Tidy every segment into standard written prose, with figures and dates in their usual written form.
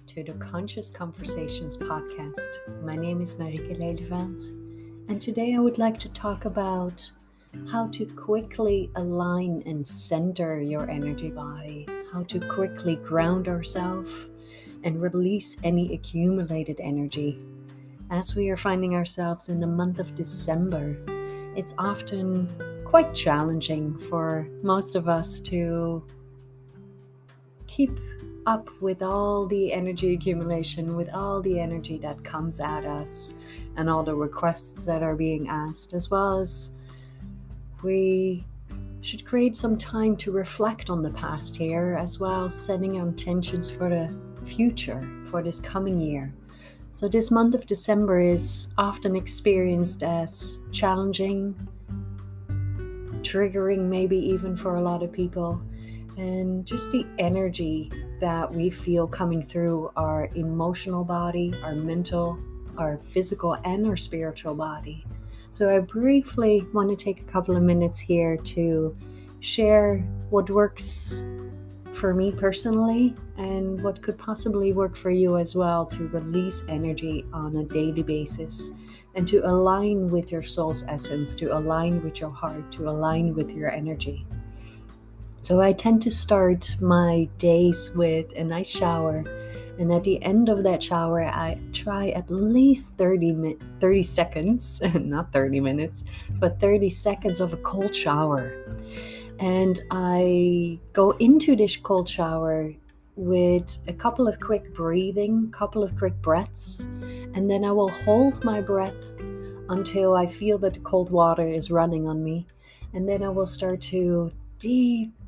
to the Conscious Conversations podcast. My name is Marieke, and today I would like to talk about how to quickly align and center your energy body, how to quickly ground ourselves and release any accumulated energy. As we are finding ourselves in the month of December, it's often quite challenging for most of us to keep up with all the energy accumulation, with all the energy that comes at us and all the requests that are being asked, as well as we should create some time to reflect on the past year, as well as setting intentions for the future, for this coming year. So this month of December is often experienced as challenging, triggering maybe even for a lot of people, and just the energy that we feel coming through our emotional body, our mental, our physical, and our spiritual body. So I briefly want to take a couple of minutes here to share what works for me personally and what could possibly work for you as well to release energy on a daily basis and to align with your soul's essence, to align with your heart, to align with your energy. So I tend to start my days with a nice shower, and at the end of that shower I try at least 30 seconds, not 30 minutes, but 30 seconds of a cold shower. And I go into this cold shower with a couple of quick breaths, and then I will hold my breath until I feel that the cold water is running on me, and then I will start to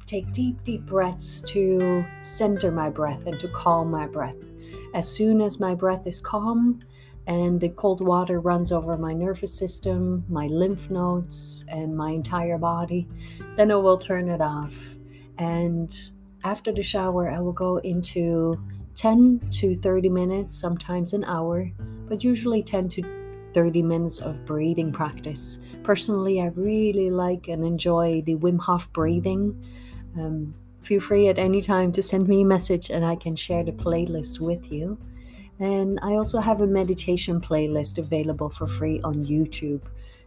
take deep breaths to center my breath and to calm my breath. As soon as my breath is calm and the cold water runs over my nervous system, my lymph nodes, and my entire body, then I will turn it off. And after the shower, I will go into 10 to 30 minutes, sometimes an hour, but usually 10 to 30 minutes of breathing practice. Personally, I really like and enjoy the Wim Hof breathing. Feel free at any time to send me a message and I can share the playlist with you. And I also have a meditation playlist available for free on YouTube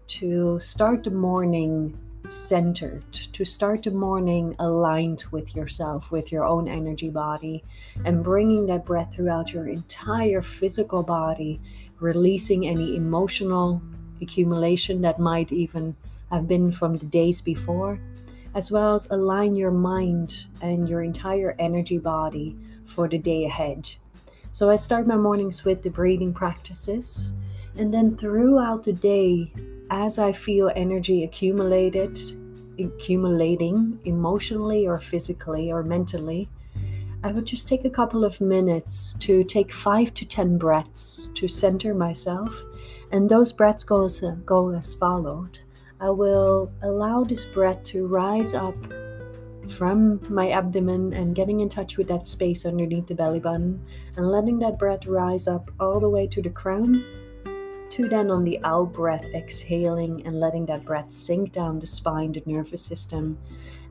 to start the morning centered, to start the morning aligned with yourself, with your own energy body, and bringing that breath throughout your entire physical body, releasing any emotional accumulation that might even have been from the days before, as well as align your mind and your entire energy body for the day ahead. So I start my mornings with the breathing practices, and then throughout the day, as I feel energy accumulating emotionally or physically or mentally, I would just take a couple of minutes to take 5 to 10 breaths to center myself. And those breaths go as followed. I will allow this breath to rise up from my abdomen and getting in touch with that space underneath the belly button, and letting that breath rise up all the way to the crown, to then on the out breath exhaling and letting that breath sink down the spine, the nervous system,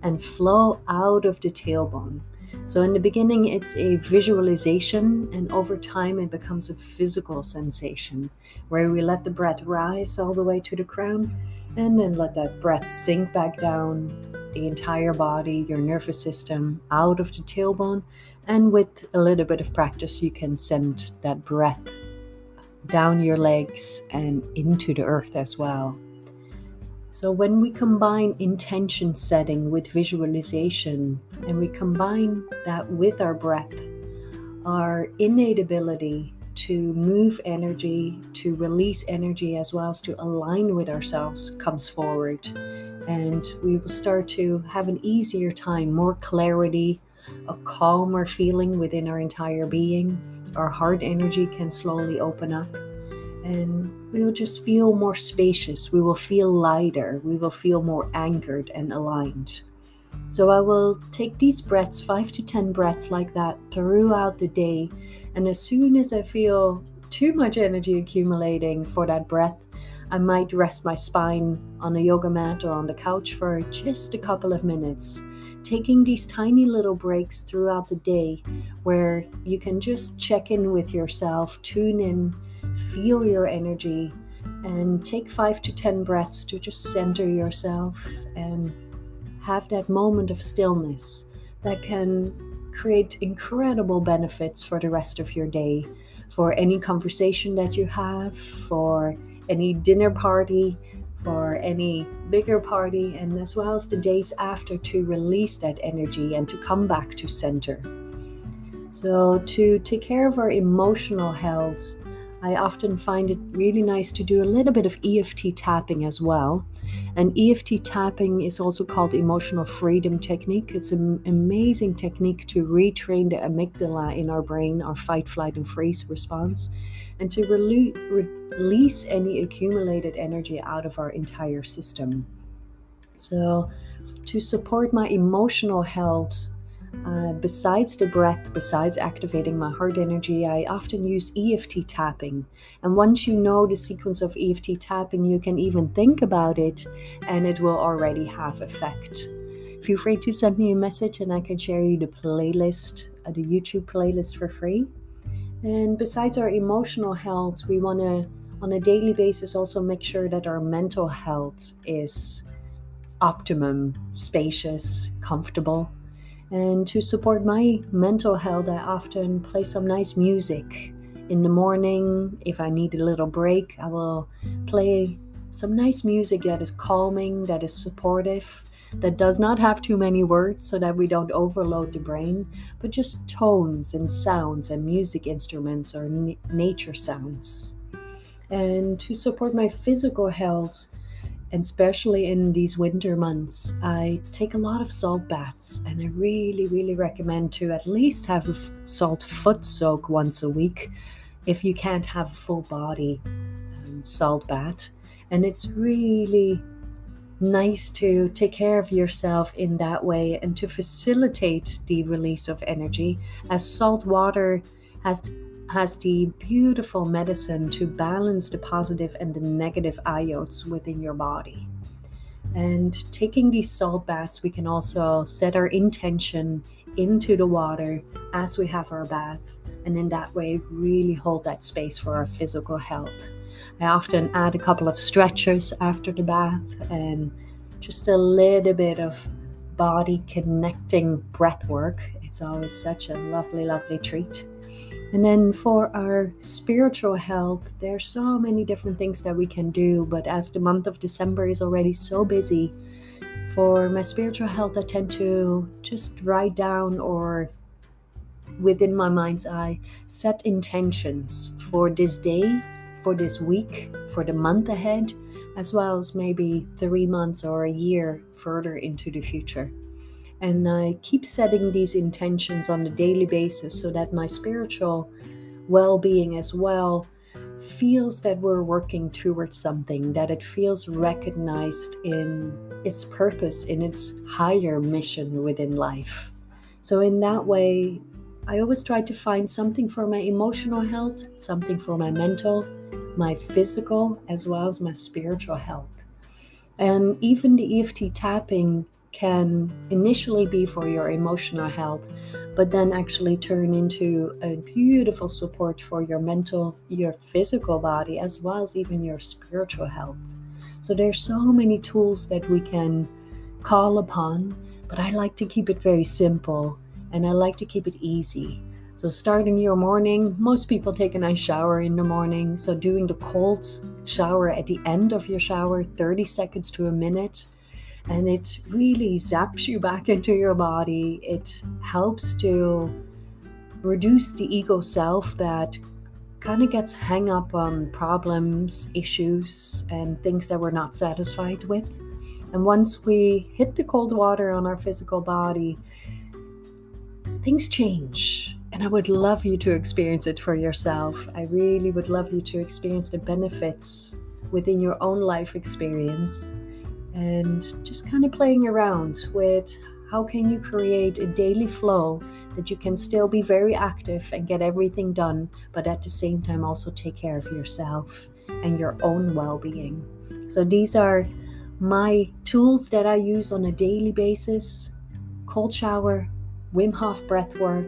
and flow out of the tailbone. So in the beginning it's a visualization, and over time it becomes a physical sensation where we let the breath rise all the way to the crown and then let that breath sink back down the entire body, your nervous system, out of the tailbone. And with a little bit of practice you can send that breath down your legs and into the earth as well. So when we combine intention setting with visualization, and we combine that with our breath, our innate ability to move energy, to release energy, as well as to align with ourselves comes forward. And we will start to have an easier time, more clarity, a calmer feeling within our entire being. Our heart energy can slowly open up, and we will just feel more spacious. We will feel lighter. We will feel more anchored and aligned. So I will take these breaths, 5 to 10 breaths like that throughout the day. And as soon as I feel too much energy accumulating for that breath, I might rest my spine on a yoga mat or on the couch for just a couple of minutes. taking these tiny little breaks throughout the day where you can just check in with yourself, tune in, feel your energy, and take 5 to 10 breaths to just center yourself and have that moment of stillness that can create incredible benefits for the rest of your day, for any conversation that you have, for any dinner party, for any bigger party, and as well as the days after, to release that energy and to come back to center. So, to take care of our emotional health, I often find it really nice to do a little bit of EFT tapping as well. And EFT tapping is also called emotional freedom technique. It's an amazing technique to retrain the amygdala in our brain, our fight, flight, and freeze response, and to release any accumulated energy out of our entire system. So, to support my emotional health, besides the breath, besides activating my heart energy, I often use EFT tapping. And once you know the sequence of EFT tapping, you can even think about it and it will already have effect. Feel free to send me a message and I can share you the playlist, the YouTube playlist for free. And besides our emotional health, we want to, on a daily basis, also make sure that our mental health is optimum, spacious, comfortable. And to support my mental health, I often play some nice music. In the morning, if I need a little break, I will play some nice music that is calming, that is supportive, that does not have too many words so that we don't overload the brain, but just tones and sounds and music instruments or nature sounds. And to support my physical health, and especially in these winter months, I take a lot of salt baths, and I really, really recommend to at least have a salt foot soak once a week if you can't have a full body salt bath. And it's really nice to take care of yourself in that way and to facilitate the release of energy, as salt water has the beautiful medicine to balance the positive and the negative ions within your body. And taking these salt baths, we can also set our intention into the water as we have our bath, and in that way really hold that space for our physical health. I often add a couple of stretchers after the bath and just a little bit of body connecting breath work. It's always such a lovely, lovely treat. And then for our spiritual health, there are so many different things that we can do, but as the month of December is already so busy, for my spiritual health, I tend to just write down or within my mind's eye, set intentions for this day, for this week, for the month ahead, as well as maybe 3 months or a year further into the future. And I keep setting these intentions on a daily basis so that my spiritual well-being as well feels that we're working towards something, that it feels recognized in its purpose, in its higher mission within life. So in that way, I always try to find something for my emotional health, something for my mental, my physical, as well as my spiritual health. And even the EFT tapping can initially be for your emotional health, but then actually turn into a beautiful support for your mental, your physical body, as well as even your spiritual health. So there's so many tools that we can call upon, but I like to keep it very simple and I like to keep it easy. So starting your morning, most people take a nice shower in the morning. So doing the cold shower at the end of your shower, 30 seconds to a minute, and it really zaps you back into your body. It helps to reduce the ego self that kind of gets hung up on problems, issues, and things that we're not satisfied with. And once we hit the cold water on our physical body, things change. And I would love you to experience it for yourself. I really would love you to experience the benefits within your own life experience. And just kind of playing around with how can you create a daily flow that you can still be very active and get everything done, but at the same time also take care of yourself and your own well-being. So these are my tools that I use on a daily basis. cold shower, Wim Hof breath work,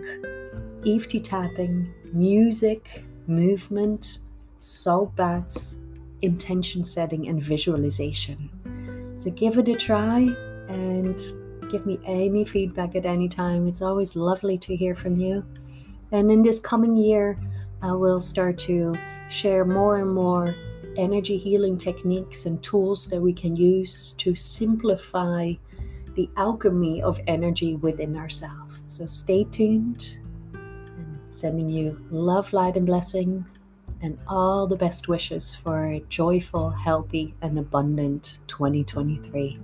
EFT tapping, music, movement, salt baths, intention setting, and visualization. So give it a try and give me any feedback at any time. It's always lovely to hear from you. And in this coming year, I will start to share more and more energy healing techniques and tools that we can use to simplify the alchemy of energy within ourselves. So stay tuned, and sending you love, light, and blessings, and all the best wishes for a joyful, healthy, and abundant 2023.